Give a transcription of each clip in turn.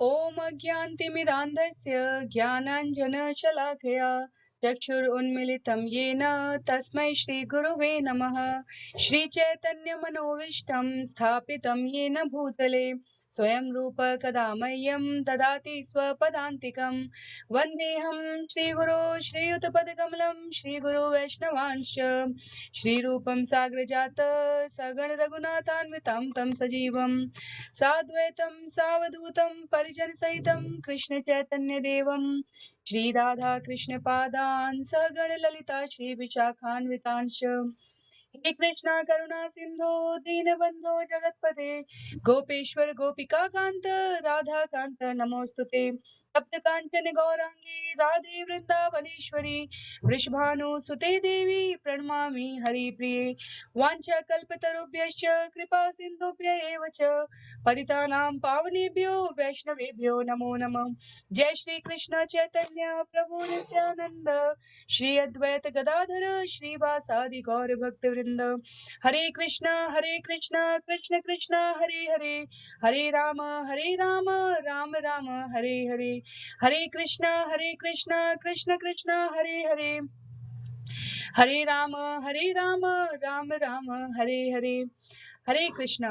ॐ अज्ञानतिमिरान्धस्य ज्ञानाञ्जनशलाकया चक्षुरुन्मीलितं येन तस्मै श्रीगुरुवे नमः। श्रीचैतन्यमनोभीष्टं स्थापितं येन भूतले स्वयं रूप कदा मह्यं ददाति स्वपदान्तिकं। वन्देऽहं श्रीगुरो श्रीयुतपदकमलं श्रीगुरो वैष्णवांश्च श्रीरूपं साग्रजात सगण रघुनाथान्वितं तं सजीवं साद्वैतं सावधूतं परिजनसहितं कृष्ण चैतन्य देवं श्री राधा कृष्ण पादान् सगण ललिता श्री विशाखान्वितांश्च। हे कृष्णा करुणा सिंधु दीनबंधो जगतपते गोपेश्वर गोपिका कांत राधा कांत नमोस्तुते। तप्त कांचन गौरांगी राधे वृंदावनेश्वरी वृषभानुसुते देवी प्रणमामि हरिप्रिये। वाञ्छाकल्पतरुभ्यश्च कृपा सिन्धुभ्य एव च पतितानां पावनेभ्यो वैष्णवेभ्यो नमो नमः। जय श्री कृष्ण चैतन्य प्रभु नित्यानंद श्री अद्वैत गदाधर श्रीवासादि गौर भक्त वृंद। हरे कृष्ण कृष्ण कृष्ण हरे हरे, हरे राम राम राम हरे हरे। हरे कृष्ण कृष्ण कृष्ण हरे हरे, हरे राम राम राम हरे हरे। हरे कृष्णा।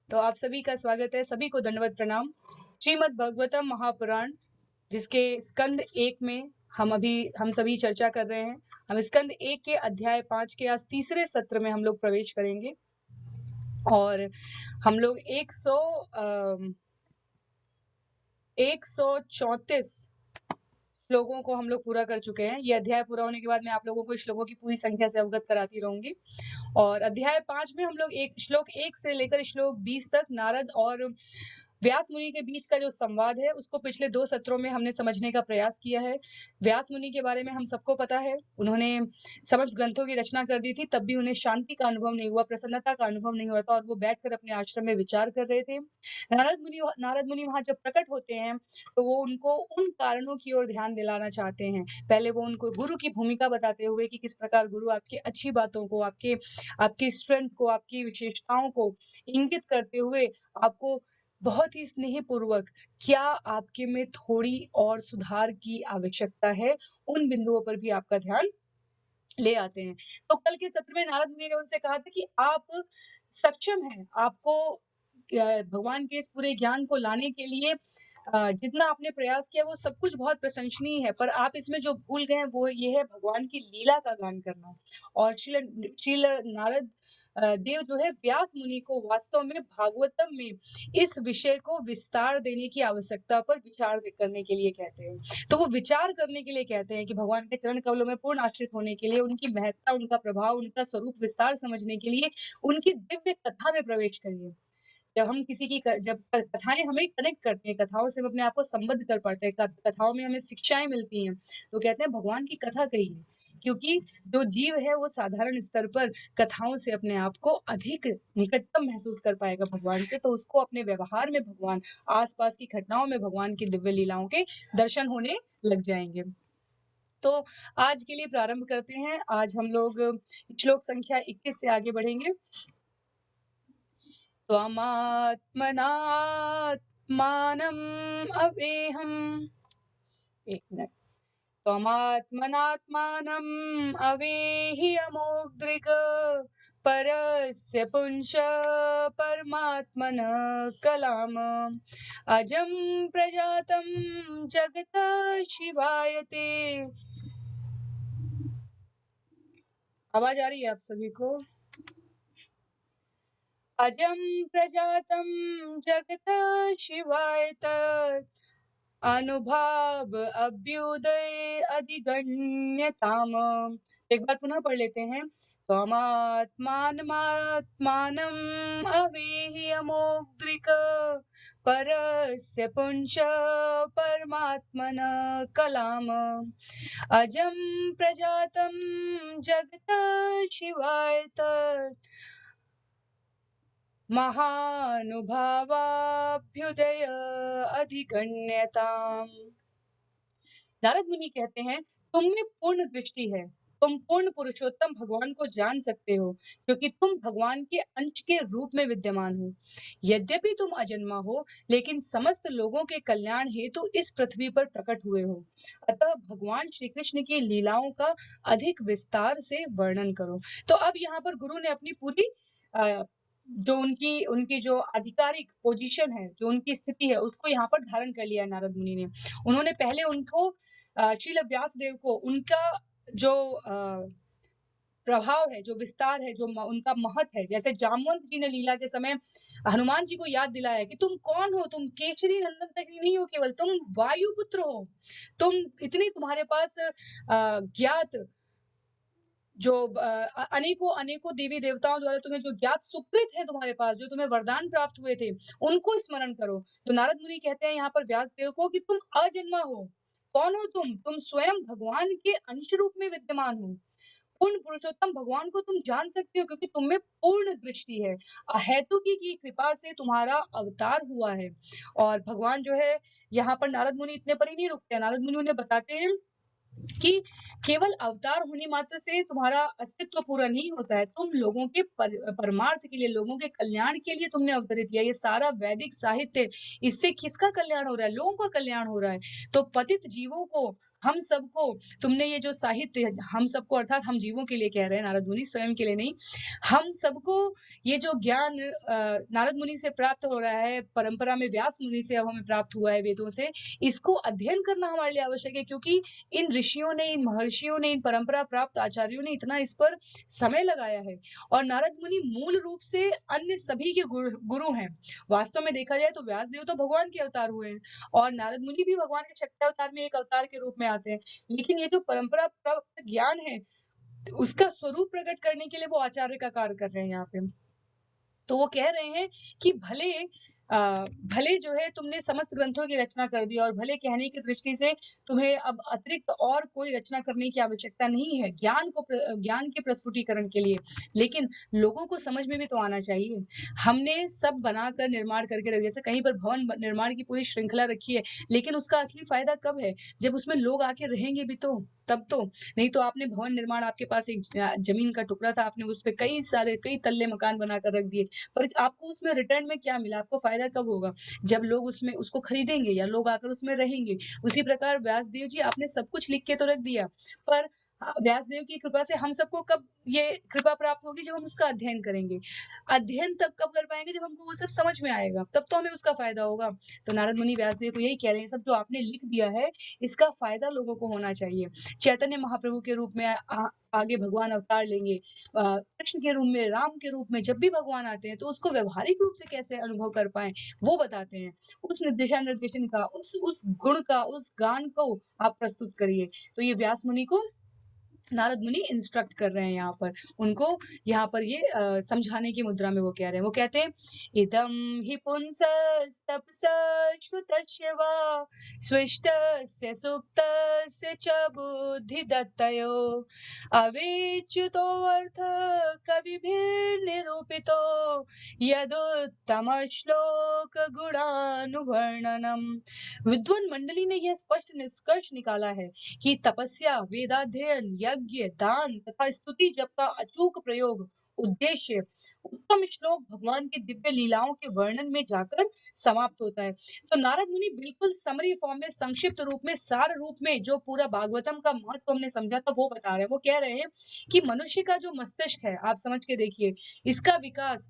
तो आप सभी का स्वागत है, सभी को दंडवत प्रणाम। श्रीमद् भागवतम महापुराण जिसके स्कंद 1 में हम सभी चर्चा कर रहे हैं। हम स्कंद 1 के अध्याय 5 के आज तीसरे सत्र में हम लोग प्रवेश करेंगे और हम लोग 134 श्लोकों को हम लोग पूरा कर चुके हैं। ये अध्याय पूरा होने के बाद मैं आप लोगों को श्लोकों की पूरी संख्या से अवगत कराती रहूंगी। और अध्याय 5 में हम लोग श्लोक 1 से लेकर श्लोक 20 तक नारद और व्यास मुनि के बीच का जो संवाद है उसको पिछले 2 सत्रों में हमने समझने का प्रयास किया है। व्यास मुनि के बारे में हम सबको पता है, उन्होंने समस्त ग्रंथों की रचना कर दी थी, तब भी उन्हें शांति का अनुभव नहीं हुआ, प्रसन्नता का अनुभव नहीं हुआ था और वो बैठकर अपने आश्रम में विचार कर रहे थे। नारद मुनि वहां जब प्रकट होते हैं तो वो उनको उन कारणों की ओर ध्यान दिलाना चाहते हैं। पहले वो उनको गुरु की भूमिका बताते हुए कि किस प्रकार गुरु आपकी अच्छी बातों को, आपकी स्ट्रेंथ को, आपकी विशेषताओं को इंगित करते हुए आपको बहुत ही स्नेहपूर्वक क्या आपके में थोड़ी और सुधार की आवश्यकता है, उन बिंदुओं पर भी आपका ध्यान ले आते हैं। तो कल के सत्र में नारद मुनि ने उनसे कहा था कि आप सक्षम हैं, आपको भगवान के इस पूरे ज्ञान को लाने के लिए जितना आपने प्रयास किया वो सब कुछ बहुत प्रशंसनीय है, पर आप इसमें जो भूल गए हैं वो ये है भगवान की लीला का गान करना। और श्रील नारद देव जो है व्यास मुनि को वास्तव में भागवतम में इस विषय को विस्तार देने की आवश्यकता पर विचार करने के लिए कहते हैं। तो वो विचार करने के लिए कहते हैं कि भगवान के चरण कमलों में पूर्ण आश्रित होने के लिए, उनकी महत्ता, उनका प्रभाव, उनका स्वरूप विस्तार समझने के लिए उनकी दिव्य कथा में प्रवेश करिए। जब हम किसी की जब कथाएं हमें कनेक्ट करती हैं, कथाओं से हम अपने आप को संबद्ध कर पाते हैं, कथाओं में हमें शिक्षाएं मिलती हैं, तो कहते हैं भगवान की कथा कहिए। क्योंकि जो जीव है वो साधारण स्तर पर कथाओं से अपने आप को अधिक निकटतम महसूस कर पाएगा भगवान से, तो उसको अपने व्यवहार में भगवान, आसपास की घटनाओं में भगवान की दिव्य लीलाओं के दर्शन होने लग जाएंगे। तो आज के लिए प्रारंभ करते हैं। आज हम लोग श्लोक संख्या 21 से आगे बढ़ेंगे। त्वमात्मनात्मानम् अवेहम्, एक मिनट। त्वमात्मनात्मानम् अवेहि अमोद्रिक परस्य पुंस परमात्मन कलाम अजं प्रजातं जगत शिवायते। आवाज आ रही है आप सभी को? अजं प्रजातं जगत शिवायत अनुभाव अभ्युदय अधिगण्यताम। एक बार पुनः पढ़ लेते हैं। त्वमात्मानमात्मानम् अवेहि अमोद्रिक परस्य पुंस परमात्मन कलाम अजं प्रजातं जगत शिवायत महानुभावाभ्युदय अधिगण्यताम्। नारद मुनि कहते हैं तुम में पूर्ण दृष्टि है, तुम पूर्ण पुरुषोत्तम भगवान को जान सकते हो, क्योंकि तुम भगवान के अंश के रूप में विद्यमान हो। यद्यपि तुम अजन्मा हो, लेकिन समस्त लोगों के कल्याण हेतु इस पृथ्वी पर प्रकट हुए हो। अतः भगवान श्री कृष्ण की लीलाओं का अधिक विस्तार से वर्णन करो। तो अब यहाँ पर गुरु ने अपनी पूरी जो उनकी उनकी जो आधिकारिक पोजीशन है, जो उनकी स्थिति है, उसको यहाँ पर धारण कर लिया है नारद मुनि ने। उन्होंने पहले उनको श्रील व्यास देव को उनका जो प्रभाव है, जो विस्तार है, जो उनका महत्व है, जैसे जामवंत जी ने लीला के समय हनुमान जी को याद दिलाया कि तुम कौन हो, तुम केसरी नंदन तक ही नहीं हो, केवल तुम वायुपुत्र हो। तुम इतनी तुम्हारे पास ज्ञात जो अनेकों अनेकों देवी देवताओं द्वारा तुम्हें जो ज्ञात सुकृत है तुम्हारे पास, जो तुम्हें वरदान प्राप्त हुए थे, उनको स्मरण करो। तो नारद मुनि कहते हैं यहाँ पर व्यास देव को कि तुम अजन्मा हो। कौन हो तुम स्वयं भगवान के अंश रूप में विद्यमान हो। पूर्ण पुरुषोत्तम भगवान को तुम जान सकते हो, क्योंकि तुम में पूर्ण दृष्टि है। अहेतु की कृपा से तुम्हारा अवतार हुआ है। और भगवान जो है, यहाँ पर नारद मुनि इतने पर ही नहीं रुकते। नारद मुनि उन्हें बताते हैं कि केवल अवतार होने मात्र से तुम्हारा अस्तित्व पूरा नहीं होता है। तुम लोगों के परमार्थ के लिए, लोगों के कल्याण के लिए तुमने अवतरित किया। ये सारा वैदिक साहित्य, इससे किसका कल्याण हो रहा है? लोगों का कल्याण हो रहा है। तो पतित जीवों को, हम सबको तुमने ये जो साहित्य, हम सबको अर्थात हम जीवों के लिए कह रहे हैं नारद मुनि, स्वयं के लिए नहीं, हम सबको ये जो ज्ञान नारद मुनि से प्राप्त हो रहा है, परंपरा में व्यास मुनि से अब हमें प्राप्त हुआ है, वेदों से, इसको अध्ययन करना हमारे लिए आवश्यक है। क्योंकि इन ऋषियों ने, इन महर्षियों ने, इन परंपरा प्राप्त आचार्यों ने इतना इस पर समय लगाया है। और नारद मुनि मूल रूप से अन्य सभी के गुरु हैं। वास्तव में देखा जाए तो व्यास देव तो भगवान के अवतार हुए हैं, और नारद मुनि भी भगवान के छठे अवतार में एक अवतार के रूप में आते हैं। लेकिन ये जो परंपरा प्राप्त ज्ञान है, उसका स्वरूप प्रकट करने के लिए वो आचार्य का कार्य कर रहे हैं यहाँ पे। तो वो कह रहे हैं कि भले जो है तुमने समस्त ग्रंथों की रचना कर दी, और भले कहने की दृष्टि से तुम्हें अब अतिरिक्त और कोई रचना करने की आवश्यकता नहीं है ज्ञान के प्रस्फुटीकरण के लिए, लेकिन लोगों को समझ में भी तो आना चाहिए। हमने सब बनाकर निर्माण करके रख, जैसे कहीं पर भवन निर्माण की पूरी श्रृंखला रखी है, लेकिन उसका असली फायदा कब है? जब उसमें लोग आके रहेंगे भी तो, तब तो। नहीं तो आपने भवन निर्माण, आपके पास एक जमीन का टुकड़ा था, आपने उस पे कई तल्ले मकान बनाकर रख दिए, पर आपको उसमें रिटर्न में क्या मिला? आपको फायदा कब होगा? जब लोग उसमें उसको खरीदेंगे या लोग आकर उसमें रहेंगे। उसी प्रकार व्यासदेव जी, आपने सब कुछ लिख के तो रख दिया, पर व्यासदेव की कृपा से हम सबको कब ये कृपा प्राप्त होगी? जब हम उसका अध्ययन करेंगे। अध्ययन तब कब कर पाएंगे? जब हमको वो सब समझ में आएगा, तब तो हमें उसका फायदा होगा। तो नारद मुनि व्यासदेव को यही कह रहे हैं, सब जो आपने लिख दिया है, इसका फायदा लोगों को होना चाहिए। चैतन्य महाप्रभु के रूप में आगे भगवान अवतार लेंगे, कृष्ण के रूप में, राम के रूप में जब भी भगवान आते हैं, तो उसको व्यवहारिक रूप से कैसे अनुभव कर पाए, वो बताते हैं। उस दिशा निर्देशन का, उस गुण का, उस गान को आप प्रस्तुत करिए। तो ये व्यास मुनि को नारद मुनि इंस्ट्रक्ट कर रहे हैं यहाँ पर, उनको यहाँ पर ये समझाने की मुद्रा में वो कह रहे हैं। वो कहते हैं, इदम हि पुंसस्तपसा श्रुतस्य वा स्विष्टस्य सुक्तस्य च बुद्धि दत्तयो अविच्युतोऽर्थ कविभिर्निरूपितो यदुत्तम श्लोक गुणानुवर्णनम। विद्वान मंडली ने यह स्पष्ट निष्कर्ष निकाला है कि तपस्या, वेदाध्ययन, यज्ञ, दान तथा स्तुति जप का अचूक प्रयोग उद्देश्य उत्तम श्लोक भगवान की दिव्य लीलाओं के वर्णन में जाकर समाप्त होता है। तो नारद मुनि बिल्कुल समरी फॉर्म में, संक्षिप्त रूप में, सार रूप में जो पूरा भागवतम का महत्व हमने समझा था वो बता रहे हैं। वो कह रहे हैं कि मनुष्य का जो मस्तिष्क है, आप समझ के देखिए, इसका विकास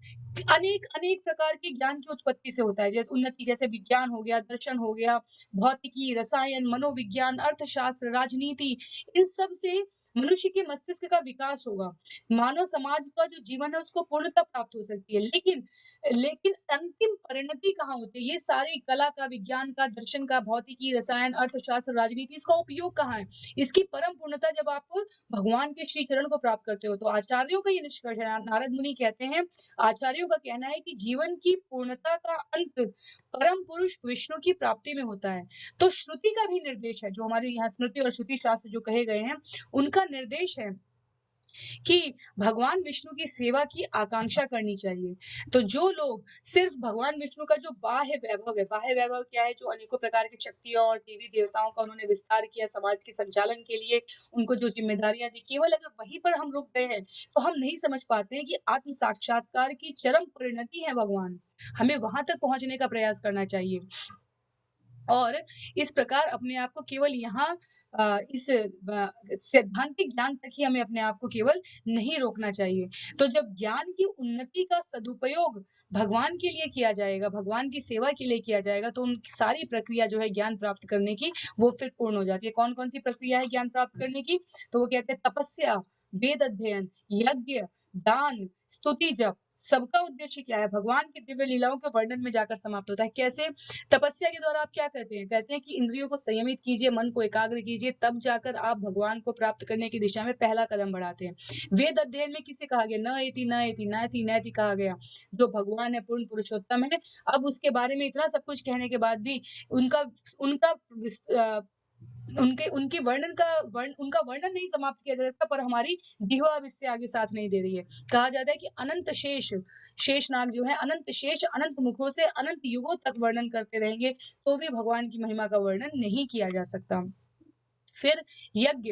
अनेक अनेक प्रकार के ज्ञान की उत्पत्ति से होता है। जैसे उन्नति, जैसे विज्ञान हो गया, दर्शन हो गया, भौतिकी, रसायन, मनोविज्ञान, अर्थशास्त्र, राजनीति, इन सब से मनुष्य के मस्तिष्क का विकास होगा। मानव समाज का जो जीवन है उसको पूर्णता प्राप्त हो सकती है। लेकिन लेकिन अंतिम परिणति कहाँ होती है? ये सारी कला का, विज्ञान का, दर्शन का, भौतिकी, रसायन, अर्थशास्त्र, राजनीति, इसका उपयोग कहाँ है? इसकी परम पूर्णता जब आप भगवान के श्री चरण को प्राप्त करते हो। तो आचार्यों का ये निष्कर्ष है, नारद मुनि कहते हैं, आचार्यों का कहना है कि जीवन की पूर्णता का अंत परम पुरुष विष्णु की प्राप्ति में होता है। तो श्रुति का भी निर्देश है, जो हमारे यहाँ स्मृति और श्रुति शास्त्र जो कहे गए हैं, उनका निर्देश है कि भगवान विष्णु की सेवा की आकांक्षा करनी चाहिए। तो जो लोग सिर्फ भगवान विष्णु का जो बाह्य वैभव क्या है, जो अनेकों प्रकार की शक्तियों और देवी देवताओं का उन्होंने विस्तार किया समाज के संचालन के लिए, उनको जो ज़िम्मेदारियाँ दी, केवल अगर वहीं पर हम रुक गए हैं, तो हम नहीं समझ पाते हैं कि आत्म साक्षात्कार की चरम परिणति है भगवान। हमें वहाँ तक पहुँचने का प्रयास करना चाहिए। और इस प्रकार अपने आप को केवल यहाँ इस सैद्धांतिक ज्ञान तक ही हमें अपने आप को केवल नहीं रोकना चाहिए। तो जब ज्ञान की उन्नति का सदुपयोग भगवान के लिए किया जाएगा, भगवान की सेवा के लिए किया जाएगा, तो उनकी सारी प्रक्रिया जो है ज्ञान प्राप्त करने की, वो फिर पूर्ण हो जाती है। कौन-कौन सी प्रक्रिया है ज्ञान प्राप्त करने की? तो वो कहते हैं तपस्या, वेद अध्ययन, यज्ञ, दान, स्तुति जप, सबका उद्देश्य क्या है? भगवान की दिव्य लीलाओं के वर्णन में जाकर समाप्त होता है। कैसे? तपस्या के द्वारा आप क्या करते हैं? कहते हैं कि इंद्रियों को संयमित कीजिए, मन को एकाग्र कीजिए, तब जाकर आप भगवान को प्राप्त करने की दिशा में पहला कदम बढ़ाते हैं। वेद अध्ययन में किसे कहा गया? न एति न एति नैति नैति कहा गया। जो भगवान है, पूर्ण पुरुषोत्तम है। अब उसके बारे में इतना सब कुछ कहने के बाद भी उनका उनका विस अ, उनके उनके उनका वर्णन नहीं समाप्त किया जा सकता, पर हमारी जीवा अब इससे आगे साथ नहीं दे रही है। कहा जाता है कि अनंत शेषनाग जो है अनंत शेष अनंत मुखों से अनंत युगों तक वर्णन करते रहेंगे, तो भी भगवान की महिमा का वर्णन नहीं किया जा सकता। फिर यज्ञ,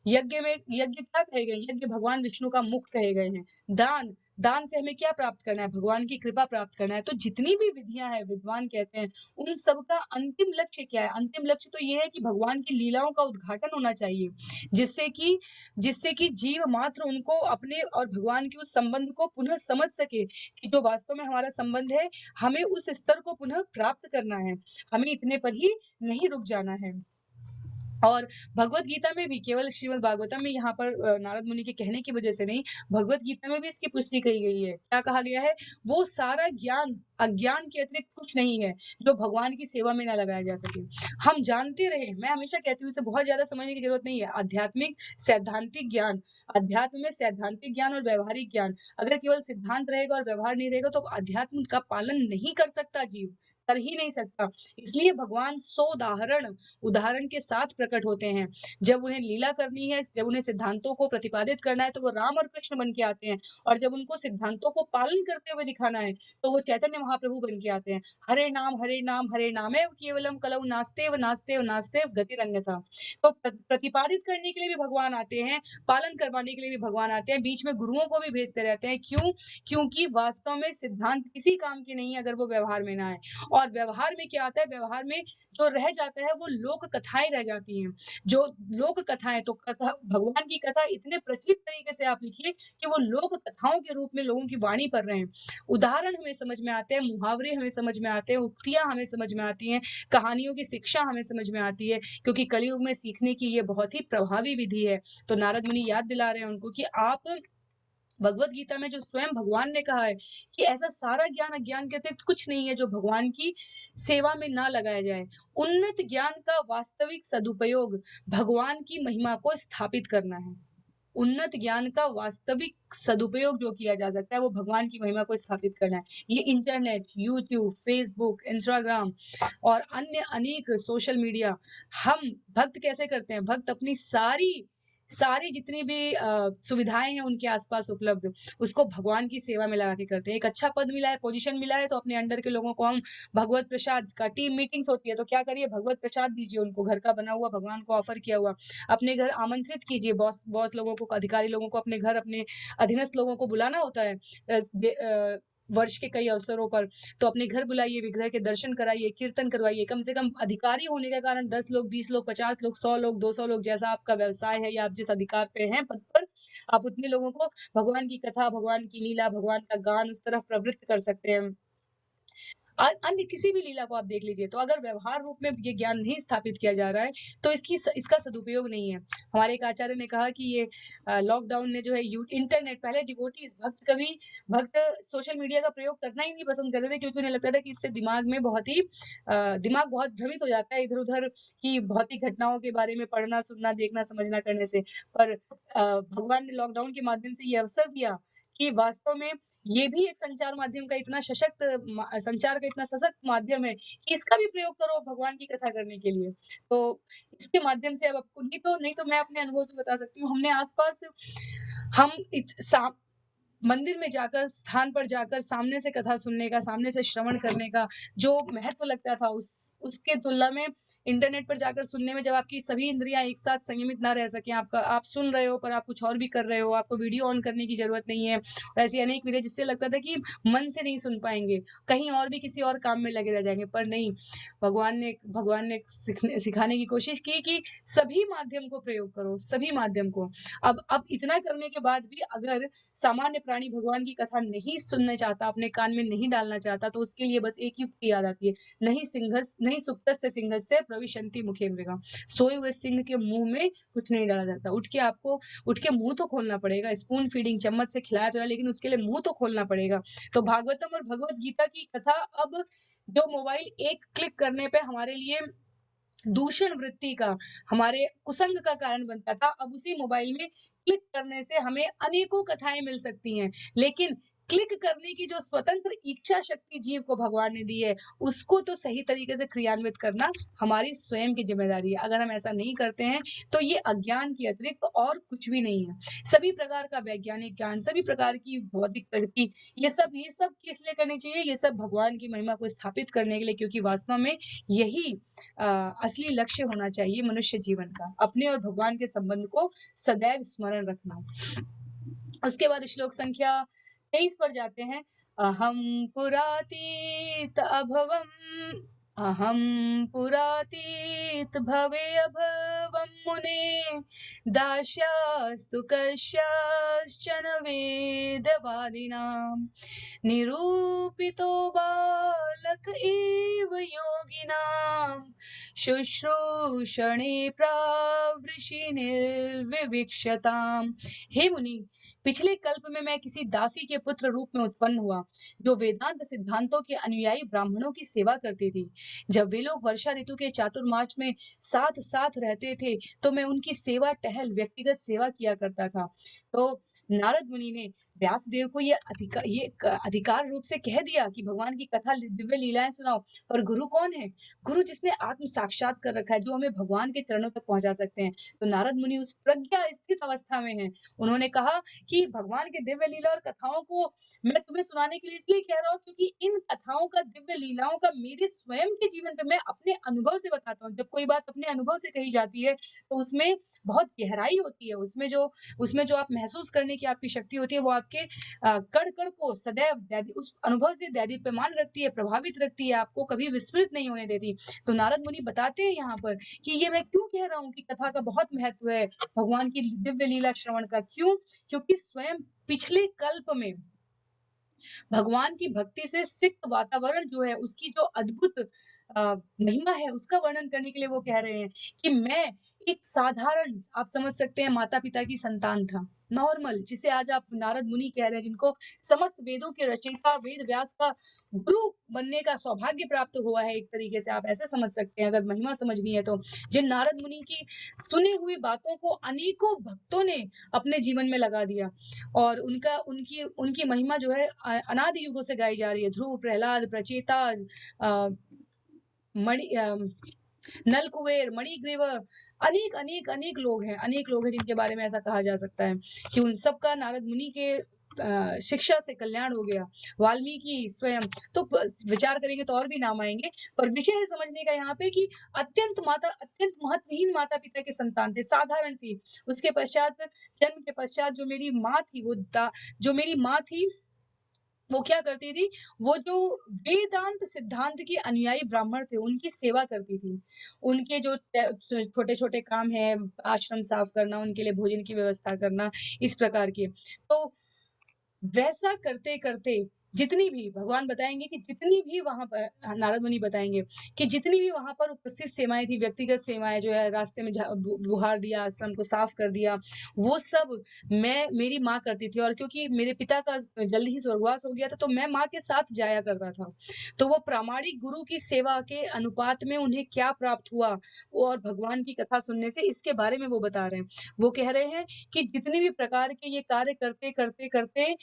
यज्ञ क्या कहे गए? यज्ञ भगवान विष्णु का मुख कहे गए हैं। दान, दान से हमें क्या प्राप्त करना है? भगवान की कृपा प्राप्त करना है। तो जितनी भी विधियाँ हैं, विद्वान कहते हैं, उन सब का अंतिम लक्ष्य क्या है? अंतिम लक्ष्य तो ये है कि भगवान की लीलाओं का उद्घाटन होना चाहिए, जिससे कि जीव मात्र उनको अपने और भगवान के उस संबंध को पुनः समझ सके कि जो वास्तव में हमारा संबंध है, हमें उस स्तर को पुनः प्राप्त करना है। हमें इतने पर ही नहीं रुक जाना है। और भगवत गीता में भी केवल श्रीमद् भागवतम में यहाँ पर नारद मुनि के कहने की वजह से नहीं, भगवत गीता में भी इसकी पुष्टि कही गई है। क्या कहा गया है? वो सारा ज्ञान अज्ञान के अतिरिक्त कुछ नहीं है, जो भगवान की सेवा में ना लगाया जा सके। हम जानते रहे, मैं हमेशा कहती हूँ इसे बहुत ज़्यादा समझने की ज़रूरत नहीं है। सैद्धांतिक ज्ञान, अध्यात्म में सैद्धांतिक ज्ञान और व्यावहारिक ज्ञान, अगर केवल सिद्धांत रहेगा और व्यवहार नहीं रहेगा, तो अध्यात्म का पालन नहीं कर सकता जीव, कर ही नहीं सकता। इसलिए भगवान उदाहरण के साथ प्रकट होते हैं। जब उन्हें लीला करनी है, जब उन्हें सिद्धांतों को प्रतिपादित करना है, तो वो राम और कृष्ण बन के आते हैं, और जब उनको सिद्धांतों को पालन करते हुए दिखाना है, तो वो चैतन्य महाप्रभु बन के आते हैं। हरे नाम हरेनामेव केवलम कलौ नास्तेव नास्तेव नास्तेव गतिरन्यथा। तो प्रतिपादित करने के लिए भी भगवान आते हैं, पालन करवाने के लिए भी भगवान आते हैं, बीच में गुरुओं को भी भेजते रहते हैं। क्यों? क्योंकि वास्तव में सिद्धांत किसी काम के नहीं है अगर वो व्यवहार में ना आए। और व्यवहार में क्या आता है? व्यवहार में जो रह जाता है वो लोक कथाएं रह जाती हैं। जो लोक कथाएं, तो कथा भगवान की कथा इतने प्रचलित तरीके से आप लिखिए कि वो लोक कथाओं के रूप में लोगों की वाणी पर रहे हैं। उदाहरण हमें समझ में आते हैं, मुहावरे हमें समझ में आते हैं, उक्तियां हमें समझ में आती हैं, कहानियों की शिक्षा हमें समझ में आती है, क्योंकि कलयुग में सीखने की ये बहुत ही प्रभावी विधि है। तो नारद मुनि याद दिला रहे हैं उनको कि आप भगवत गीता में जो स्वयं भगवान ने कहा है कि ऐसा सारा ज्ञान अज्ञान के अतिरिक्त कुछ नहीं है जो भगवान की सेवा में ना लगाया जाए। उन्नत ज्ञान का वास्तविक सदुपयोग भगवान की महिमा को स्थापित करना है। उन्नत ज्ञान का वास्तविक सदुपयोग जो किया जा सकता है वो भगवान की महिमा को स्थापित करना है। ये इंटरनेट, यूट्यूब, फेसबुक, इंस्टाग्राम और अन्य अनेक सोशल मीडिया, हम भक्त कैसे करते हैं? भक्त अपनी सारी सारी जितनी भी सुविधाएं हैं उनके आसपास उपलब्ध, उसको भगवान की सेवा में लगा के करते हैं। एक अच्छा पद मिला है, पोजीशन मिला है, तो अपने अंडर के लोगों को हम भगवत प्रसाद का, टीम मीटिंग्स होती है तो क्या करिए, भगवत प्रसाद दीजिए उनको, घर का बना हुआ भगवान को ऑफर किया हुआ। अपने घर आमंत्रित कीजिए, बॉस बॉस लोगों को, अधिकारी लोगों को अपने घर, अपने अधीनस्थ लोगों को बुलाना होता है वर्ष के कई अवसरों पर, तो अपने घर बुलाइए, विग्रह के दर्शन कराइए, कीर्तन करवाइए। कम से कम अधिकारी होने के कारण 10 लोग, 20 लोग, 50 लोग, 100 लोग, 200 लोग, जैसा आपका व्यवसाय है या आप जिस अधिकार पे हैं पद पर, आप उतने लोगों को भगवान की कथा, भगवान की लीला, भगवान का गान उस तरफ प्रवृत्त कर सकते हैं। अन्य किसी भी लीला को आप देख लीजिए, तो अगर व्यवहार रूप में ये ज्ञान नहीं स्थापित किया जा रहा है, तो इसका सदुपयोग नहीं है। हमारे एक आचार्य ने कहा कि ये लॉकडाउन ने जो है इंटरनेट, पहले डिवोटीज भक्त सोशल मीडिया का प्रयोग करना ही नहीं पसंद करते थे, क्योंकि उन्हें लगता था कि इससे दिमाग बहुत भ्रमित हो जाता है इधर-उधर की भौतिक घटनाओं के बारे में पढ़ना, सुनना, देखना, समझना करने से। पर भगवान ने लॉकडाउन के माध्यम से ये अवसर दिया कि वास्तव में ये भी एक संचार का इतना सशक्त माध्यम है कि इसका भी प्रयोग करो भगवान की कथा करने के लिए। तो इसके माध्यम से अब आपको नहीं तो मैं अपने अनुभव से बता सकती हूँ, हमने आस-पास हम मंदिर में जाकर, स्थान पर जाकर सामने से कथा सुनने का, सामने से श्रवण करने का जो महत्व लगता था, उसके तुलना में इंटरनेट पर जाकर सुनने में, जब आपकी सभी इंद्रियां एक साथ संयमित ना रह सके, आप सुन रहे हो पर आप कुछ और भी कर रहे हो, आपको वीडियो ऑन करने की जरूरत नहीं है, और ऐसी अनेक विधियां, जिससे लगता था कि मन से नहीं सुन पाएंगे, कहीं और भी किसी और काम में लगे रह जाएंगे। पर नहीं, भगवान ने सिखाने की कोशिश की कि सभी माध्यम को प्रयोग करो, सभी माध्यम को। अब इतना करने के बाद भी अगर सामान्य प्राणी भगवान की कथा नहीं सुनना चाहता, अपने कान में नहीं डालना चाहता, तो उसके लिए बस एक युक्ति याद आती है, नहीं सुप्तस्य सिंहस्य प्रविशन्ति मुखे मृगा। सोए हुए सिंह के मुंह में कुछ नहीं डाला जाता। उठ के मुंह तो खोलना पड़ेगा। स्पून फीडिंग, चम्मच से खिलाया तो है, लेकिन उसके लिए मुंह तो खोलना पड़ेगा। तो भागवतम और भगवत गीता की कथा अब जो मोबाइल एक क्लिक करने पे हमारे लिए दूषण वृत्ति का, हमारे कुसंग का कारण बनता था, अब उसी मोबाइल में क्लिक करने से हमें अनेकों कथाएं मिल सकती हैं। लेकिन क्लिक करने की जो स्वतंत्र इच्छा शक्ति जीव को भगवान ने दी है, उसको तो सही तरीके से क्रियान्वित करना हमारी स्वयं की जिम्मेदारी है। अगर हम ऐसा नहीं करते हैं तो ये अज्ञान के अतिरिक्त और कुछ भी नहीं है। सभी प्रकार का वैज्ञानिक ज्ञान, सभी प्रकार की बौद्धिक प्रगति, ये सब किस लिए करनी चाहिए? ये सब भगवान की महिमा को स्थापित करने के लिए, क्योंकि वास्तव में यही असली लक्ष्य होना चाहिए मनुष्य जीवन का, अपने और भगवान के संबंध को सदैव स्मरण रखना। उसके बाद श्लोक संख्या 23 पर जाते हैं। अहम पुरातीत अभवम, अहम पुरातीत भवे अभवम मुने, दास्यास्तु कस्याश्चन वेदवादिनां, निरूपितो बालक इव योगिनां, शुश्रूषणे प्रावृषि निर्विविक्षताम्। हे मुनि, पिछले कल्प में मैं किसी दासी के पुत्र रूप में उत्पन्न हुआ, जो वेदांत सिद्धांतों के अनुयायी ब्राह्मणों की सेवा करती थी। जब वे लोग वर्षा ऋतु के चातुर्मास में साथ साथ रहते थे, तो मैं उनकी सेवा टहल व्यक्तिगत सेवा किया करता था। तो नारद मुनि ने व्यास देव को ये अधिकार रूप से कह दिया कि भगवान की कथा, दिव्य लीलाएं सुनाओ। पर गुरु कौन है? गुरु जिसने आत्म साक्षात कर रखा है, जो हमें भगवान के चरणों तक पहुंचा सकते हैं। तो नारद मुनि उस प्रज्ञा स्थित अवस्था में हैं। उन्होंने कहा कि भगवान के दिव्य लीला और कथाओं को मैं तुम्हें सुनाने के लिए इसलिए कह रहा हूँ, क्योंकि इन कथाओं का, दिव्य लीलाओं का मेरे स्वयं के जीवन पे मैं अपने अनुभव से बताता हूँ। जब कोई बात अपने अनुभव से कही जाती है तो उसमें बहुत गहराई होती है, उसमें जो आप महसूस करने की आपकी शक्ति होती है, वो आपके कण कण को सदैव उस अनुभव से दैदीप्यमान रखती है, प्रभावित रखती है, आपको कभी विस्मृत नहीं होने देती। तो नारद मुनि बताते हैं यहाँ पर कि ये मैं क्यों कह रहा हूँ कि कथा का बहुत महत्व है, भगवान की दिव्य लीला श्रवण का। क्यों? क्योंकि स्वयं पिछले कल्प में भगवान की भक्ति से सिक्त वातावरण जो है, उसकी जो अद्भुत महिमा है, उसका वर्णन करने के लिए वो कह रहे हैं कि मैं एक साधारण, आप समझ सकते हैं, माता पिता की संतान था, नॉर्मल, जिसे आज आप नारद मुनि कह रहे हैं, जिनको समस्त वेदों के रचयिता वेद व्यास का गुरु बनने का सौभाग्य प्राप्त हुआ है। एक तरीके से आप ऐसे समझ सकते हैं, अगर महिमा समझनी है तो। जिन नारद मुनि की सुनी हुई बातों को अनेकों भक्तों ने अपने जीवन में लगा दिया, और उनकी महिमा जो है अनादि युगों से गाई जा रही है। ध्रुव, प्रहलाद, प्रचेता, मणि नल कुबेर, मणिग्रीव, अनेक लोग हैं जिनके बारे में ऐसा कहा जा सकता है कि उन सबका नारद मुनि के शिक्षा से कल्याण हो गया। वाल्मीकि स्वयं, तो विचार करेंगे तो और भी नाम आएंगे, पर विषय है समझने का यहाँ पे कि अत्यंत महत्वहीन माता पिता के संतान थे, साधारण सी। उसके पश्चात, जन्म के पश्चात जो मेरी माँ थी वो क्या करती थी? वो जो वेदांत सिद्धांत के अनुयायी ब्राह्मण थे, उनकी सेवा करती थी। उनके जो छोटे-छोटे काम हैं, आश्रम साफ करना, उनके लिए भोजन की व्यवस्था करना, इस प्रकार के। तो वैसा करते-करते जितनी भी भगवान बताएँगे कि जितनी भी वहाँ पर नारद मुनि बताएँगे कि जितनी भी वहाँ पर उपस्थित सेवाएँ थी, व्यक्तिगत सेवाएँ जो है, रास्ते में बुहार दिया, आश्रम को साफ कर दिया, वो सब मेरी माँ करती थी। और क्योंकि मेरे पिता का जल्दी ही स्वर्गवास हो गया था, तो मैं माँ के साथ जाया करता था। तो वो प्रामाणिक गुरु की सेवा के अनुपात में उन्हें क्या प्राप्त हुआ, और भगवान की कथा सुनने से, इसके बारे में वो बता रहे हैं। वो कह रहे हैं कि जितने भी प्रकार के ये कार्य करते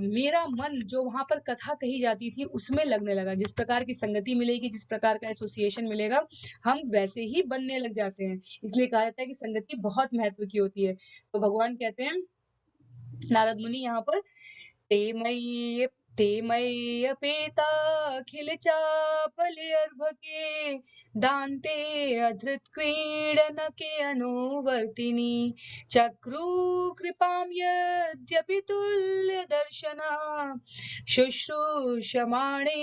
मेरा मन जो वहाँ पर कथा कही जाती थी उसमें लगने लगा। जिस प्रकार की संगति मिलेगी, जिस प्रकार का एसोसिएशन मिलेगा, हम वैसे ही बनने लग जाते हैं। इसलिए कहा जाता है कि संगति बहुत महत्व की होती है। तो भगवान कहते हैं नारद मुनि यहाँ पर ते मयि अपेताखिल चापले अर्भके दान्ते अधृत क्रीडनके अनुवर्तिनि चक्रु कृपां यद्यपि तुल्य दर्शना शुश्रूषमाणे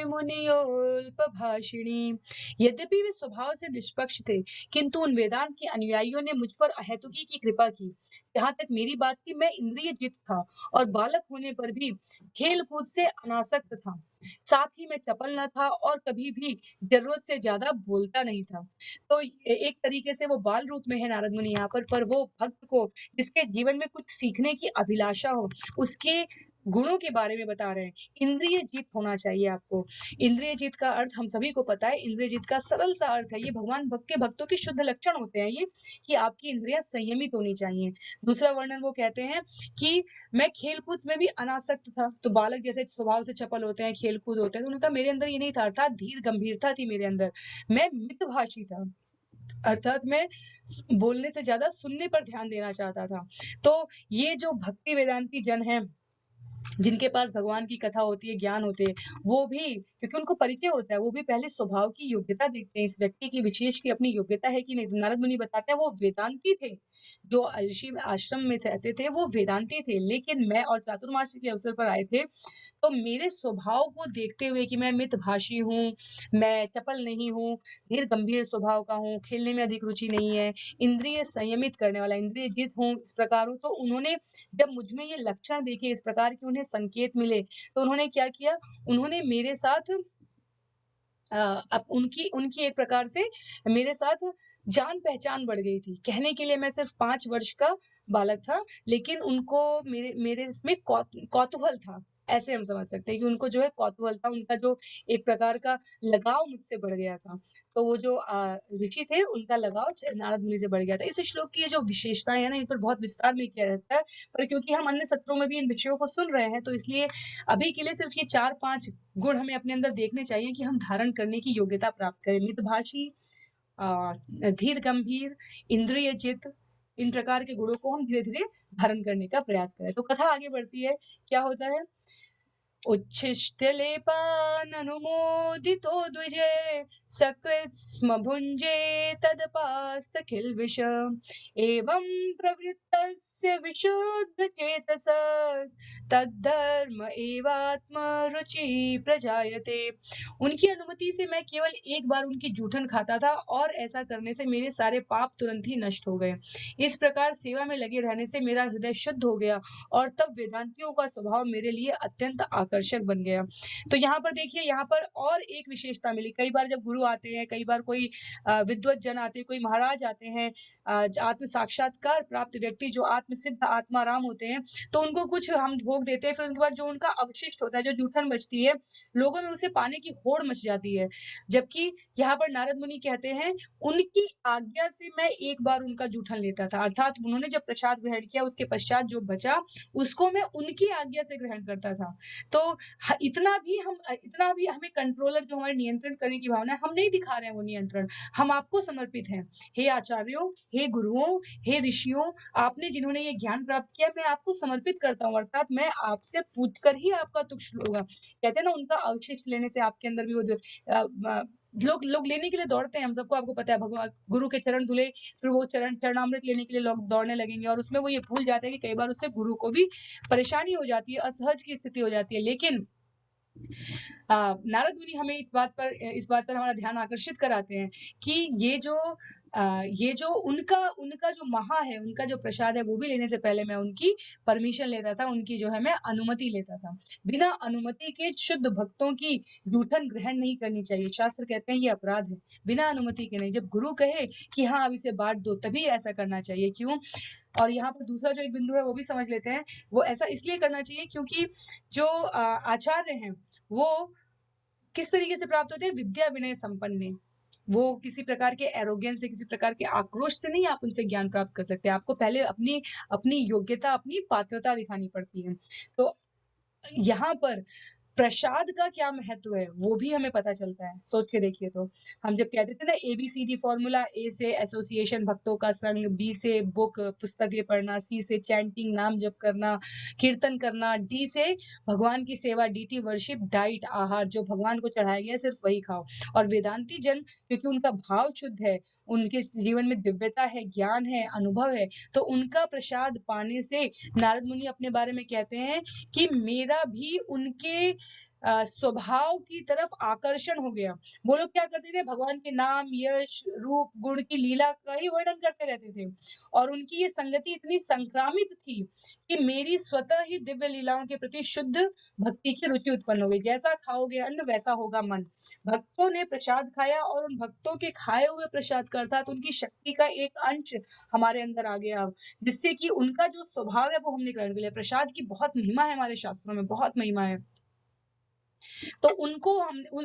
मुनियोल्पभाषिणी। यद्यपि वे स्वभाव से निष्पक्ष थे, किंतु उन वेदांत के अनुयायियों ने मुझ पर अहेतुकी की कृपा की। जहाँ तक मेरी बात की, मैं इंद्रिय जित था और बालक होने पर भी खेल कूद से अनासक्त था। साथ ही मैं चपल न था और कभी भी जरूरत से ज्यादा बोलता नहीं था। तो एक तरीके से वो बाल रूप में है नारद मुनि यहाँ पर वो भक्त को जिसके जीवन में कुछ सीखने की अभिलाषा हो, उसके गुणों के बारे में बता रहे हैं। इंद्रिय जीत होना चाहिए आपको। इंद्रिय जीत का अर्थ हम सभी को पता है। इंद्रिय जीत का सरल सा अर्थ है, ये भगवान भक्त के भक्तों के शुद्ध लक्षण होते हैं ये, कि आपकी इंद्रियां संयमित होनी चाहिए। दूसरा वर्णन वो कहते हैं कि मैं खेलकूद में भी अनासक्त था। तो बालक जैसे स्वभाव से चपल होते हैं, खेलकूद होते हैं, तो उनका मेरे अंदर ये नहीं था, अर्थात धीर गंभीरता थी मेरे अंदर। मैं मितभाषी था, अर्थात मैं बोलने से ज्यादा सुनने पर ध्यान देना चाहता था। तो ये जो भक्ति वेदांती जन है, जिनके पास भगवान की कथा होती है, ज्ञान होते हैं, वो भी क्योंकि उनको परिचय होता है, वो भी पहले स्वभाव की योग्यता देखते हैं, इस व्यक्ति की विशेष की अपनी योग्यता है कि नहीं। तो नारद मुनि बताते हैं वो वेदांती थे, जो ऋषि आश्रम में रहते थे वो वेदांती थे, लेकिन मैं और चातुर्मास्य के अवसर पर आए थे, तो मेरे स्वभाव को देखते हुए कि मैं मितभाषी हूँ, मैं चपल नहीं हूँ, धीर गंभीर स्वभाव का हूँ, खेलने में अधिक रुचि नहीं है, इंद्रिय संयमित करने वाला, इंद्रिय जित हूँ, इस प्रकार हूँ, तो उन्होंने जब मुझ में ये लक्षण देखे, इस प्रकार के उन्हें संकेत मिले, तो उन्होंने क्या किया, उन्होंने मेरे साथ अब उनकी उनकी एक प्रकार से मेरे साथ जान पहचान बढ़ गई थी। कहने के लिए मैं सिर्फ 5 वर्ष का बालक था, लेकिन उनको मेरे मेरे इसमें कौतूहल था। ऐसे हम समझ सकते हैं कि उनको जो है कौतूहल था, उनका जो एक प्रकार का लगाव मुझसे बढ़ गया था। तो वो जो ऋषि थे, उनका लगाव नारद मुनि से बढ़ गया था। इस श्लोक की ये जो विशेषताएँ हैं ना, इन पर बहुत विस्तार में किया जाता है, पर क्योंकि हम अन्य सत्रों में भी इन विषयों को सुन रहे हैं, तो इसलिए अभी के लिए सिर्फ ये 4-5 गुण हमें अपने अंदर देखने चाहिए कि हम धारण करने की योग्यता प्राप्त करें। मितभाषी, धीर गंभीर, इंद्रिय जित, इन प्रकार के गुणों को हम धीरे-धीरे धारण करने का प्रयास करें। तो कथा आगे बढ़ती है, क्या होता है? उच्छिष्टलेपाननुमोदितो द्विजे सकृत् स्म भुञ्जे तदपास्तखिलविष एवं प्रवृत्तस्य विशुद्धचेतसस्तद्धर्म एवात्मरुचि प्रजायते। उनकी अनुमति से मैं केवल एक बार उनकी जूठन खाता था और ऐसा करने से मेरे सारे पाप तुरंत ही नष्ट हो गए। इस प्रकार सेवा में लगे रहने से मेरा हृदय शुद्ध हो गया और तब वेदांतियों का स्वभाव मेरे लिए अत्यंत आकर्षक बन गया। तो यहाँ पर देखिए, यहाँ पर और एक विशेषता मिली। कई बार जब गुरु आते हैं, कई बार कोई विद्वत जन आते हैं, कोई महाराज आते हैं, आत्म साक्षात्कार प्राप्त व्यक्ति जो आत्मसिद्ध आत्माराम होते हैं, तो उनको कुछ हम भोग देते हैं, फिर उनके बाद जो उनका अवशिष्ट होता है, जो जूठन बचती है, लोगों में उसे पाने की होड़ मच जाती है। जबकि यहाँ पर नारद मुनि कहते हैं, उनकी आज्ञा से मैं एक बार उनका जूठन लेता था, अर्थात उन्होंने जब प्रसाद ग्रहण किया, उसके पश्चात जो बचा उसको मैं उनकी आज्ञा से ग्रहण करता था। तो इतना भी हमें कंट्रोलर जो हमारे नियंत्रण करने की भावना है, हम नहीं दिखा रहे हैं वो नियंत्रण, हम आपको समर्पित हैं। हे आचार्यों, हे गुरुओं, हे ऋषियों, आपने जिन्होंने ये ज्ञान प्राप्त किया, मैं आपको समर्पित करता हूँ, अर्थात मैं आपसे पूछ कर ही आपका तुक्ष लूँगा। कहते हैं ना, उनका अवशिष्ट लेने से आपके अंदर भी वो जो लोग लोग लेने के लिए दौड़ते हैं, हम सबको आपको पता है, भगवान गुरु के चरण धुले, फिर वो चरणामृत लेने के लिए लोग दौड़ने लगेंगे और उसमें वो ये भूल जाते हैं कि कई बार उससे गुरु को भी परेशानी हो जाती है, असहज की स्थिति हो जाती है। लेकिन नारद मुनि हमें इस बात पर हमारा ध्यान आकर्षित कराते हैं कि ये जो उनका उनका जो महा है, उनका जो प्रसाद है, वो भी लेने से पहले मैं उनकी परमिशन लेता था, उनकी जो है मैं अनुमति लेता था। बिना अनुमति के शुद्ध भक्तों की जूठन ग्रहण नहीं करनी चाहिए। शास्त्र कहते हैं ये अपराध है। बिना अनुमति के नहीं, जब गुरु कहे कि हाँ अब इसे बांट दो, तभी ऐसा करना चाहिए। क्यों? और यहाँ पर दूसरा जो एक बिंदु है वो भी समझ लेते हैं। वो ऐसा इसलिए करना चाहिए क्योंकि जो आचार्य हैं, वो किस तरीके से प्राप्त होते हैं? विद्या विनय संपन्न। वो किसी प्रकार के एरोगेंस से, किसी प्रकार के आक्रोश से नहीं आप उनसे ज्ञान प्राप्त कर सकते। आपको पहले अपनी अपनी योग्यता, अपनी पात्रता दिखानी पड़ती है। तो यहाँ पर प्रसाद का क्या महत्व है, वो भी हमें पता चलता है, सोच के देखिए तो। हम जब कहते थे ना एबीसीडी फॉर्मूला, ए से एसोसिएशन भक्तों का संग, बी से बुक पुस्तकें पढ़ना, सी से चैंटिंग नाम जप करना, कीर्तन करना, डी से भगवान की सेवा, डीटी वर्शिप, डाइट आहार जो भगवान को चढ़ाया गया है सिर्फ वही खाओ। और वेदांती जन क्योंकि उनका भाव शुद्ध है, उनके जीवन में दिव्यता है, ज्ञान है, अनुभव है, तो उनका प्रसाद पाने से नारद मुनि अपने बारे में कहते हैं कि मेरा भी उनके स्वभाव की तरफ आकर्षण हो गया। वो लोग क्या करते थे, भगवान के नाम, यश, रूप, गुण की लीला का ही वर्णन करते रहते थे और उनकी ये संगति इतनी संक्रामित थी कि मेरी स्वतः ही दिव्य लीलाओं के प्रति शुद्ध भक्ति की रुचि उत्पन्न हो गई। जैसा खाओगे अन्न वैसा होगा मन। भक्तों ने प्रसाद खाया और उन भक्तों के खाए हुए प्रसाद का अर्थात उनकी शक्ति का एक अंश हमारे अंदर आ गया, जिससे कि उनका जो स्वभाव है वो हमने ग्रहण कर लिया। प्रसाद की बहुत महिमा है, हमारे शास्त्रों में बहुत महिमा है। तो